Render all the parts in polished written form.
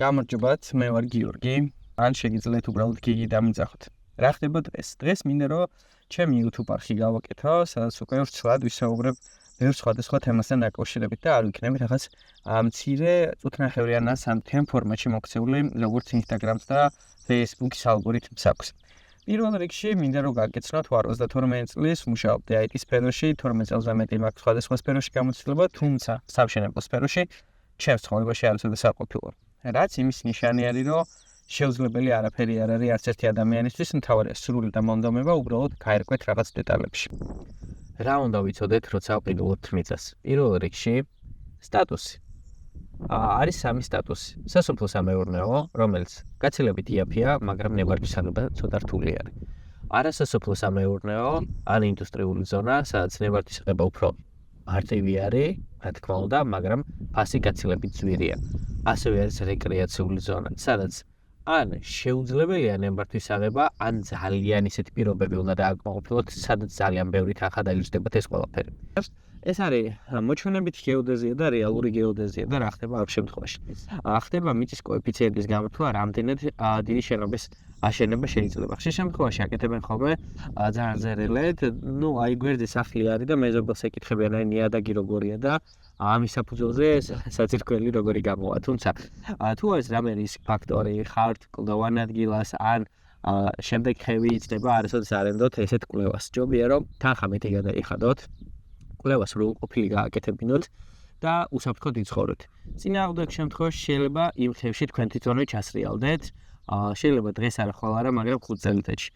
გამარჯობათ, მე ვარ გიორგი. ან შეგიძლიათ უბრალოდ გიგი დამიძახოთ. რა ხდება დღეს? დღეს მინდა რომ ჩემი YouTube არხი გავაკეთო, სადაც უკვე ვრცლად ვისაუბრებ ბევრ სხვადასხვა თემასთან დაკავშირებით და არ ვიქნები რაღაც მცირე წუთნახევრიან ან სამ ფორმატში მოქცეული, როგორც Instagram-ს და Facebook-ის ალგორითმს აქვს. პირველ რიგში მინდა რომ გაგეცნოთ, ვარ 32 წლის, მუშაობ IT სფეროში, 12 წელზე მეტი მაქვს სხვადასხვა სფეროში გამოცდილება, თუმცა სამშენებლო სფეროში ჩემს ცხოვრებაში არ უცებ საყოფილო. რაც იმის ნიშანი არის, რომ შეუძლებელი არაფერი არ არის არც ერთი ადამიანისთვის, მთავარია სრული დამონდომება, უბრალოდ გაერკვეთ რაღაც დეტალებში. რა უნდა ვიცოდეთ, როცა ვყიდულობთ მიწას? პირველ რიგში სტატუსი. არის სამი სტატუსი. სასოფლო-სამეურნეო, რომელიც გაცილებით იაფია, მაგრამ ნებართვისაგება ცოტა რთული არის. არასასოფლო-სამეურნეო, ან ინდუსტრიული ზონა, სადაც ნებართვისაგება უფრო მარტივი არის, რა თქმა უნდა, მაგრამ ფასი გაცილებით ძვირია. ასევე არის რეკრეაციული ზონა, სადაც ან შეუძლებელია ნებართვისაგება, ან ძალიან ისეთი პირობები უნდა დააკმაყოფილოთ, სადაც ძალიან ბევრი თანხა დაიჭდებათ ეს ყველაფერი. ეს არის მოჩვენებითი გეოდეზია და რეალური გეოდეზია და რა ხდება ამ შემთხვევაში. ხდება მიწის კოეფიციენტის გამოთვლა, რამდენად დიდი შენობის აშენება შეიძლება. ხშირ შემთხვევაში აკეთებენ ხოლმე ძალიან ზერელედ, აი გვერდზე სახლი არის და მეზობელს ეკითხებიან, აი ნიადაგი როგორია და ამის საფუძველზე საძირკველი როგორი გამოვა. თუმცა თუ არის რამე რისკ ფაქტორი, ხართ კლდოვან ადგილას ან შემდეგ ხევი იწდება, არასოდეს არ ენდოთ ესეთ კვლევას. ჯობია რომ თანხა მეტი გადაიხადოთ, კვლევას სრულყოფილი გააკეთებინოთ და უსაფრთხოდ იცხოვროთ. წინააღმდეგ შემთხვევაში შეიძლება იმ ხევში თქვენ თვითონვე ჩასრიალდეთ, შეიძლება დღეს არა ხვალ არა, მაგრამ 5 წელიწადში.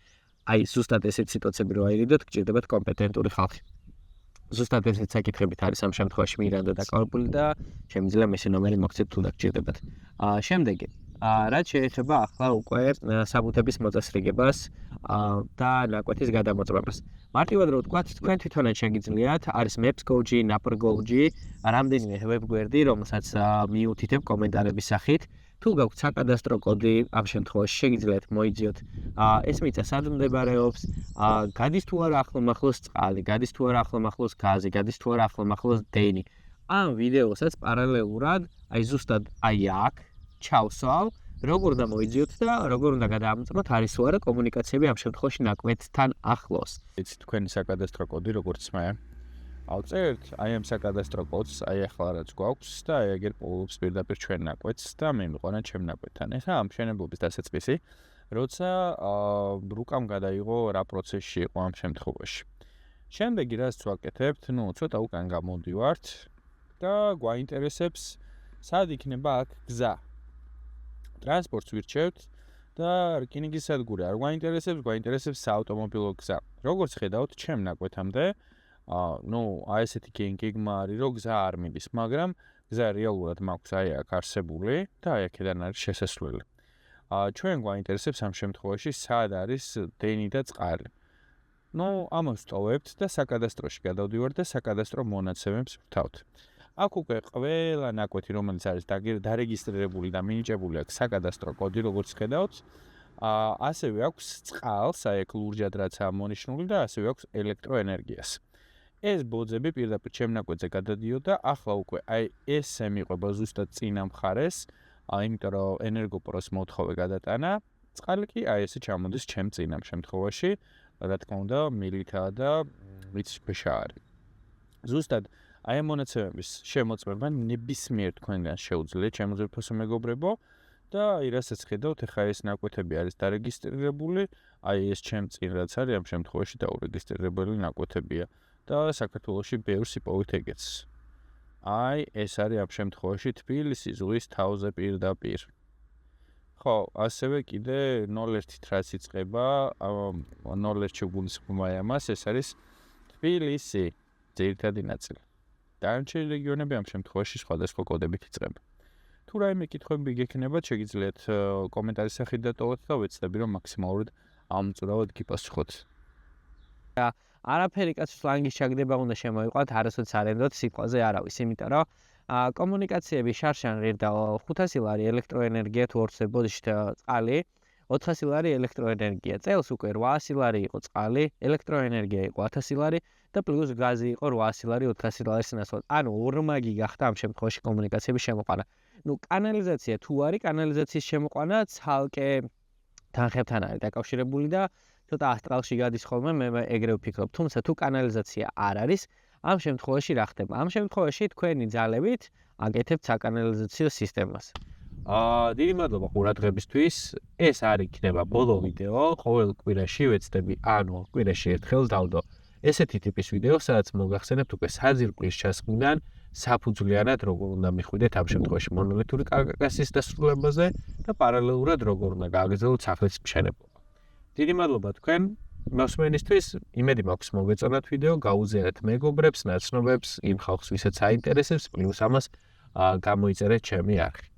აი ზუსტად ესეთ სიტუაციები რო აირიდოთ, გჭირდებათ კომპეტენტური ხალხი. ზუსტად ესეთ საკითხებით არის ამ შემთხვევაში მირანდა დაკავებული და შემიძლია მისი ნომერი მოგცეთ თუ დაგჭირდებათ. შემდეგი რაც შეეხება ახლა უკვე საბუთების მოწესრიგებას და ნაკვეთის გადამოწმებას. მარტივად რო ვთქვათ, თქვენ თვითონაც შეგიძლიათ, არის Maps.go.g, Napper.go.g, რამდენიმე ვებგვერდი, რომელსაც მიუთითებ კომენტარების სახით. თუ გაქვთ საკადასტრო კოდი, ამ შემთხვევაში შეგიძლიათ მოიძიოთ ეს მიწა სად მდებარეობს, გადის თუ არა ახლომახლოს წყალი, გადის თუ არა ახლომახლოს გაზი, გადის თუ არა ახლომახლოს დენი. ამ ვიდეოსაც პარალელურად, აი ზუსტად აი აქ ჩავსვავ, როგორ უნდა მოიძიოთ და როგორ უნდა გადაამოწმოთ არის თუ არა კომუნიკაციები ამ შემთხვევაში ნაკვეთთან ახლოს. იცით თქვენი საკადასტრო კოდი როგორც მე. ავწერთ აი ამ საკადასტრო კოდს, აი ახლა რაც გვაქვს და აი ეგერ პოულობს პირდაპირ ჩვენ ნაკვეთს და მე მიყვანა ჩემ ნაკვეთთან. ეხლა ამ მშენებლობის დასაწყისი, როცა რუკამ გადაიღო რა პროცესში იყო ამ შემთხვევაში. შემდეგი რაც ვაკეთებთ, ცოტა უკან გამოვდივართ და გვაინტერესებს სად იქნება აქ გზა. ტრანსპორტს ვირჩევთ და რკინიგზის სადგური არ გვაინტერესებს საავტომობილო გზა. როგორც ხედავთ, ჩემ ნაკვეთამდე აი ესეთი გეგმა არის, რომ გზა არ მიდის, მაგრამ გზა რეალურად მაქვს აი აქ არსებული და აი აქედან არის შესასვლელი. ჩვენ გვაინტერესებს ამ შემთხვევაში სად არის დენი და წყალი. ამას ვტოვებთ და საკადასტროში გადავდივართ და საკადასტრო მონაცემებს ვთავთ. აქ უკვე ყველა ნაკვეთი, რომელიც არის დარეგისტრირებული და მინიჭებული აქვს საკადასტრო კოდი, როგორც ხედავთ, ასევე აქვს წყალს, აი აქ ლურჯად რაც ამონიშნული და ასევე აქვს ელექტროენერგიას. ეს ბოძები პირდაპირ ჩემ ნაკვეთზე გადადიოდა, ახლა უკვე აი ესე მიყვება ზუსტად წინა მხარეს, იმიტომ რომ ენერგოპროს მოთხოვე გადატანა, წყალი კი აი ესე ჩამოდის ჩემ წინამ შემთხვევაში, რა თქმა უნდა, მილითა და ვიცი ქვეშა არის. ზუსტად აი ამ მონაცემების შემოწმება ნებისმიერ თქვენგან შეუძლია, შემოძვირფასო მეგობრებო და აი რასაც ხედავთ, ეხლა ეს ნაკვეთები არის დარეგისტრირებული, აი ეს ჩემ წინ რაც არის ამ შემთხვევაში დაურეგისტრირებული ნაკვეთებია და საქართველოში ბევრს იპოვეთ ეგეც. აი ეს არის ამ შემთხვევაში თბილისი ზღვის თავზე პირდაპირ. ხო, ასევე კიდე 01-ით რაც იწყება, 01-ში გულისხმობ ამას, ეს არის თბილისი, ძირითადი ნაწილი. დანარჩენი რეგიონები ამ შემთხვევაში სხვადასხვა კოდებით იწყება. თუ რაიმე კითხვები გექნებათ, შეგიძლიათ კომენტარის სახით დატოვოთ და ვეცდები რომ მაქსიმალურად ამწურავად გიპასუხოთ. არაფერი კაცის ლანგის ჩაგდება უნდა შემოიყვანთ, არასოდეს არ ენდოთ სიტყვაზე არავის, იმიტომ რომ კომუნიკაციები შარშან ღირდა 500 ლარი ელექტროენერგია თუ ორცე ბოდიშით წყალი, 400 ლარი ელექტროენერგია. წელს უკვე 800 ლარი იყო წყალი, ელექტროენერგია იყო 1000 ლარი და პლუს გაზი იყო 800 ლარი 400 ლარის ნაცვლად. ანუ ორმაგი გახდა ამ შემთხვევაში კომუნიკაციების შემოყვანა. კანალიზაცია თუ არის, კანალიზაციის შემოყვანა ცალკე თანხებთან არის დაკავშირებული და ცოტა ასტრალში გადის ხოლმე, მე ეგრე ვფიქრობ. თუმცა თუ კანალიზაცია არ არის, ამ შემთხვევაში რა ხდება? ამ შემთხვევაში თქვენი ძალებით აკეთებთ საკანალიზაციო სისტემას. დიდი მადლობა ყურადღებისთვის. ეს არ იქნება ბოლო ვიდეო, ყოველ კვირაში ვეცდები, ანუ კვირაში ერთხელ დავდო ესეთი ტიპის ვიდეო, სადაც მოგახსენებთ უკვე საძირკვლის ჩასყიდან საფუძვლიანად როგორ უნდა მიხვიდეთ ამ შემთხვევაში მონოლითური კარკასის დასრულებაზე და პარალელურად როგორ უნდა გააგრძელოთ სახლის მშენებლობა. დიდი მადლობა თქვენ მოსმენისთვის. იმედი მაქვს მოგეწონათ ვიდეო, გაუზიარეთ მეგობრებს, ნაცნობებს, იმ ხალხს, ვისაც აინტერესებს, პლუს ამას გამოიწერეთ ჩემი არხი.